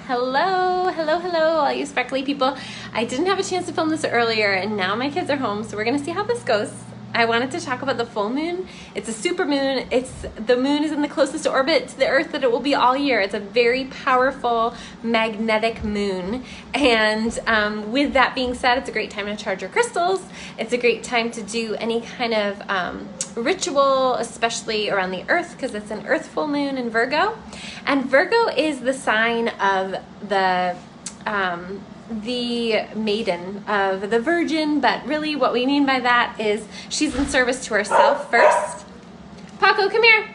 Hello, hello, hello, all you sparkly people. I didn't have a chance to film this earlier, and now my kids are home, so we're gonna see how this goes. I wanted to talk about the full moon. It's a super moon. The moon is in the closest orbit to the Earth that it will be all year. It's a very powerful magnetic moon. And with that being said, it's a great time to charge your crystals. It's a great time to do any kind of ritual, especially around the Earth, because it's an Earth full moon in Virgo. And Virgo is the sign of the maiden, of the virgin, but really what we mean by that is she's in service to herself first. Paco, come here.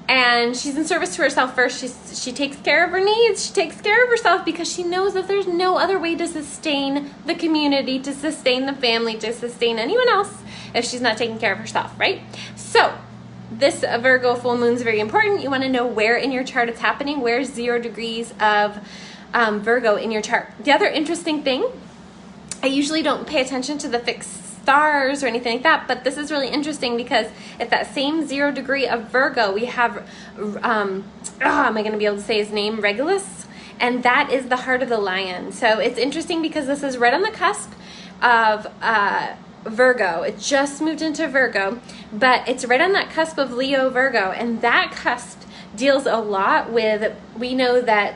And she's in service to herself first. She takes care of her needs. She takes care of herself because she knows that there's no other way to sustain the community, to sustain the family, to sustain anyone else if she's not taking care of herself, right? So this Virgo full moon is very important. You want to know where in your chart it's happening. Where's 0 degrees of Virgo in your chart. The other interesting thing, I usually don't pay attention to the fixed stars or anything like that, but this is really interesting because at that same 0 degree of Virgo, we have, am I going to be able to say his name? Regulus, and that is the heart of the lion. So it's interesting because this is right on the cusp of Virgo. It just moved into Virgo, but it's right on that cusp of Leo Virgo, and that cusp deals a lot with, we know that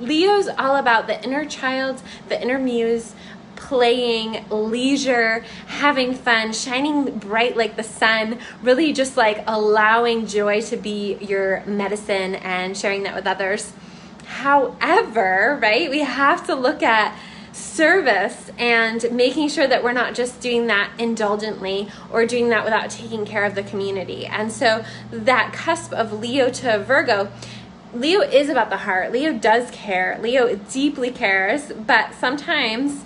Leo's all about the inner child, the inner muse, playing, leisure, having fun, shining bright like the sun, really just like allowing joy to be your medicine and sharing that with others. However, right, we have to look at service and making sure that we're not just doing that indulgently or doing that without taking care of the community. And so that cusp of Leo to Virgo, Leo is about the heart. Leo does care. Leo deeply cares, but sometimes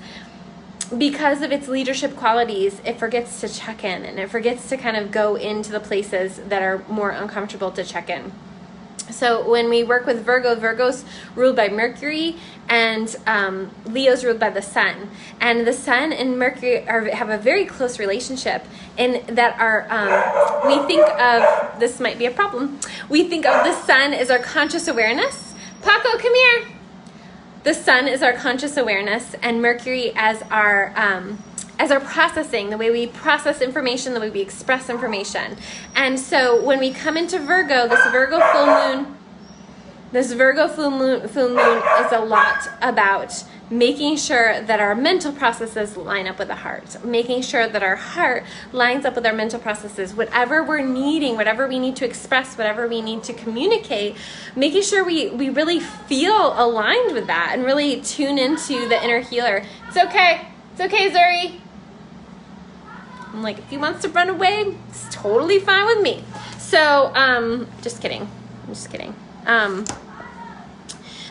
because of its leadership qualities, it forgets to check in and it forgets to kind of go into the places that are more uncomfortable to check in. So when we work with Virgo, Virgo's ruled by Mercury and Leo's ruled by the sun. And the sun and Mercury have a very close relationship in that we think of, this might be a problem, we think of the sun as our conscious awareness. Paco, come here. The sun is our conscious awareness and Mercury as our processing, the way we process information, the way we express information. And so when we come into Virgo, this Virgo full moon is a lot about making sure that our mental processes line up with the heart, making sure that our heart lines up with our mental processes, whatever we're needing, whatever we need to express, whatever we need to communicate, making sure we really feel aligned with that and really tune into the inner healer. It's okay, Zuri. I'm like, if he wants to run away, it's totally fine with me. So, just kidding. I'm just kidding.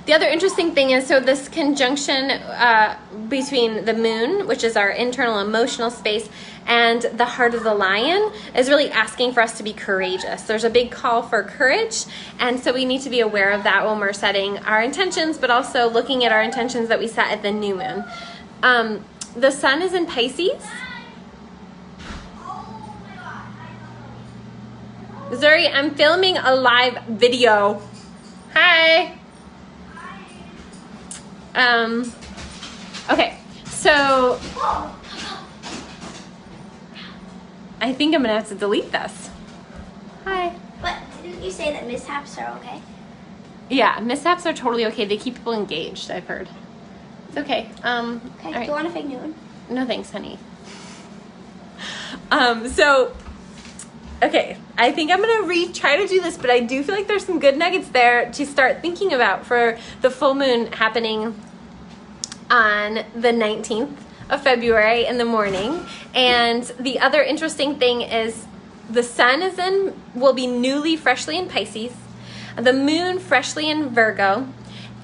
The other interesting thing is, so this conjunction between the moon, which is our internal emotional space, and the heart of the lion is really asking for us to be courageous. There's a big call for courage, and so we need to be aware of that when we're setting our intentions, but also looking at our intentions that we set at the new moon. The sun is in Pisces. Zuri, I'm filming a live video. Hi. Okay, so I think I'm gonna have to delete this. Hi. But didn't you say that mishaps are okay? Yeah, mishaps are totally okay. They keep people engaged, I've heard. It's okay. Okay, all right. Do you want a fake new one? No thanks, honey. Okay, I think I'm gonna try to do this, but I do feel like there's some good nuggets there to start thinking about for the full moon happening on the 19th of February in the morning. And the other interesting thing is the sun will be newly, freshly in Pisces, the moon freshly in Virgo,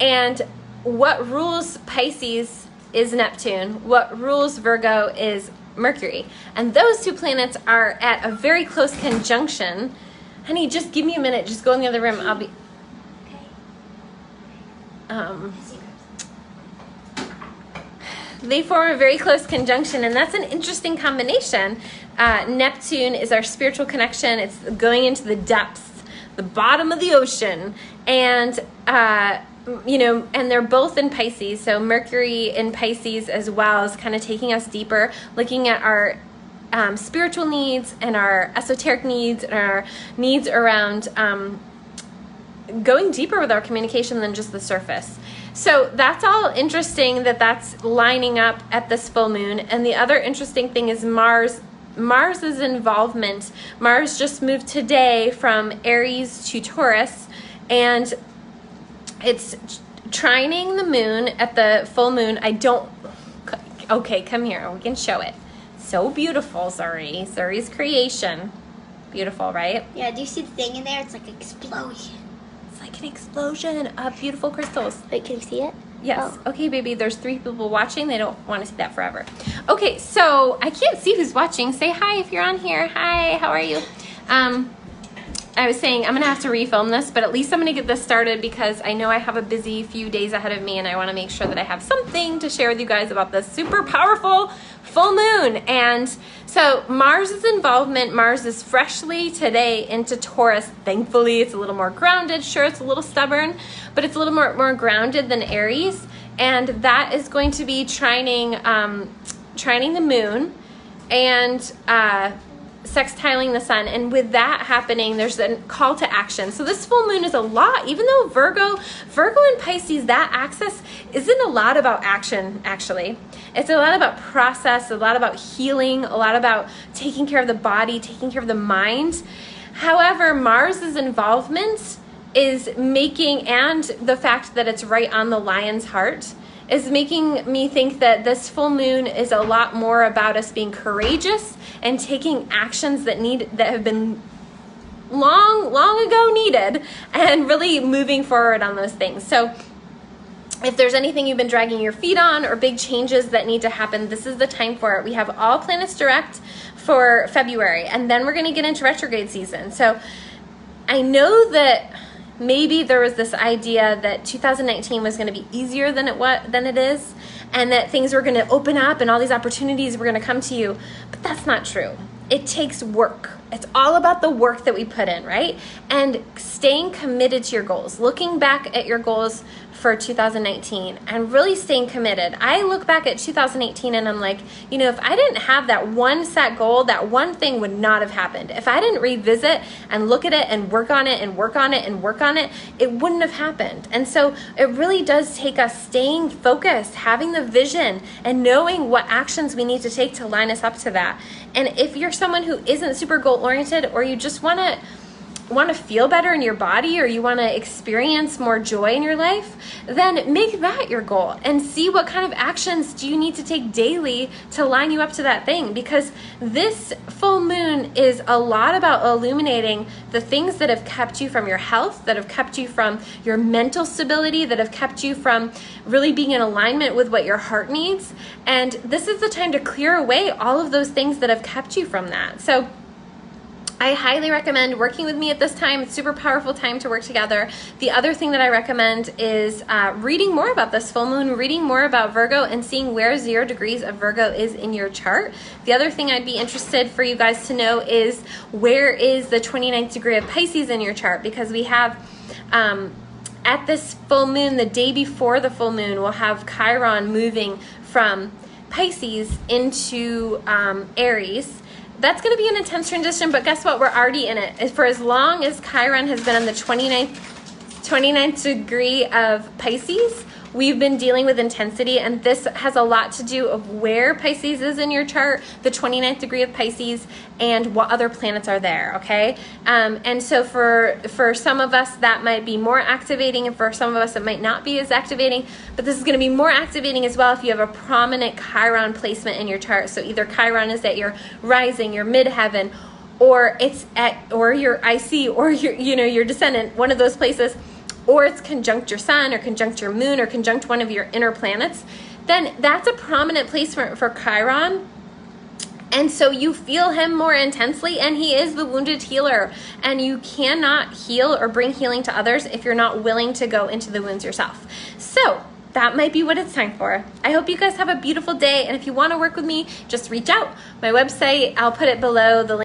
and what rules Pisces is Neptune, what rules Virgo is Mercury, and those two planets are at a very close conjunction. Honey, just give me a minute, just go in the other room. I'll be they form a very close conjunction, and that's an interesting combination. Neptune is our spiritual connection. It's going into the depths, the bottom of the ocean, and and they're both in Pisces. So Mercury in Pisces as well is kind of taking us deeper, looking at our spiritual needs and our esoteric needs and our needs around going deeper with our communication than just the surface. So that's all interesting that's lining up at this full moon. And the other interesting thing is Mars's involvement. Mars just moved today from Aries to Taurus, and it's trining the moon at the full moon. Okay, come here. We can show it. So beautiful, Zuri. Zuri's creation. Beautiful, right? Yeah, do you see the thing in there? It's like an explosion. It's like an explosion of beautiful crystals. Wait, can you see it? Yes. Oh. Okay, baby, there's 3 people watching. They don't want to see that forever. Okay, so I can't see who's watching. Say hi if you're on here. Hi, how are you? I was saying I'm going to have to refilm this, but at least I'm going to get this started because I know I have a busy few days ahead of me, and I want to make sure that I have something to share with you guys about this super powerful full moon. And so Mars's involvement, Mars is freshly today into Taurus. Thankfully, it's a little more grounded. Sure, it's a little stubborn, but it's a little more grounded than Aries. And that is going to be trining the moon and sextiling the sun. And with that happening, there's a call to action. So this full moon is a lot, even though Virgo and Pisces, that axis isn't a lot about action, actually. It's a lot about process, a lot about healing, a lot about taking care of the body, taking care of the mind. However, Mars's involvement is making, and the fact that it's right on the lion's heart, is making me think that this full moon is a lot more about us being courageous and taking actions that have been long ago needed, and really moving forward on those things. So if there's anything you've been dragging your feet on or big changes that need to happen, this is the time for it. We have all planets direct for February, and then we're going to get into retrograde season. So I know that maybe there was this idea that 2019 was going to be easier than it is, and that things were going to open up and all these opportunities were going to come to you, but that's not true. It takes work. It's all about the work that we put in, right? And staying committed to your goals, looking back at your goals for 2019 and really staying committed. I look back at 2018 and I'm like, if I didn't have that one set goal, that one thing would not have happened. If I didn't revisit and look at it and work on it and work on it and work on it, it wouldn't have happened. And so it really does take us staying focused, having the vision, and knowing what actions we need to take to line us up to that. And if you're someone who isn't super goal oriented, or you just want to feel better in your body, or you want to experience more joy in your life, then make that your goal and see what kind of actions do you need to take daily to line you up to that thing. Because this full moon is a lot about illuminating the things that have kept you from your health, that have kept you from your mental stability, that have kept you from really being in alignment with what your heart needs. And this is the time to clear away all of those things that have kept you from that. So I highly recommend working with me at this time. It's a super powerful time to work together. The other thing that I recommend is reading more about this full moon, reading more about Virgo, and seeing where 0 degrees of Virgo is in your chart. The other thing I'd be interested for you guys to know is where is the 29th degree of Pisces in your chart, because we have at this full moon, the day before the full moon, we'll have Chiron moving from Pisces into Aries. That's going to be an intense transition, but guess what? We're already in it. For as long as Chiron has been on the 29th degree of Pisces, we've been dealing with intensity, and this has a lot to do of where Pisces is in your chart, the 29th degree of Pisces, and what other planets are there, okay? And so for some of us, that might be more activating, and for some of us, it might not be as activating, but this is going to be more activating as well if you have a prominent Chiron placement in your chart. So either Chiron is at your rising, your midheaven, or it's at, or your IC, or your descendant, one of those places, or it's conjunct your sun, or conjunct your moon, or conjunct one of your inner planets, then that's a prominent placement for Chiron. And so you feel him more intensely, and he is the wounded healer. And you cannot heal or bring healing to others if you're not willing to go into the wounds yourself. So that might be what it's time for. I hope you guys have a beautiful day. And if you want to work with me, just reach out. My website, I'll put it below the link.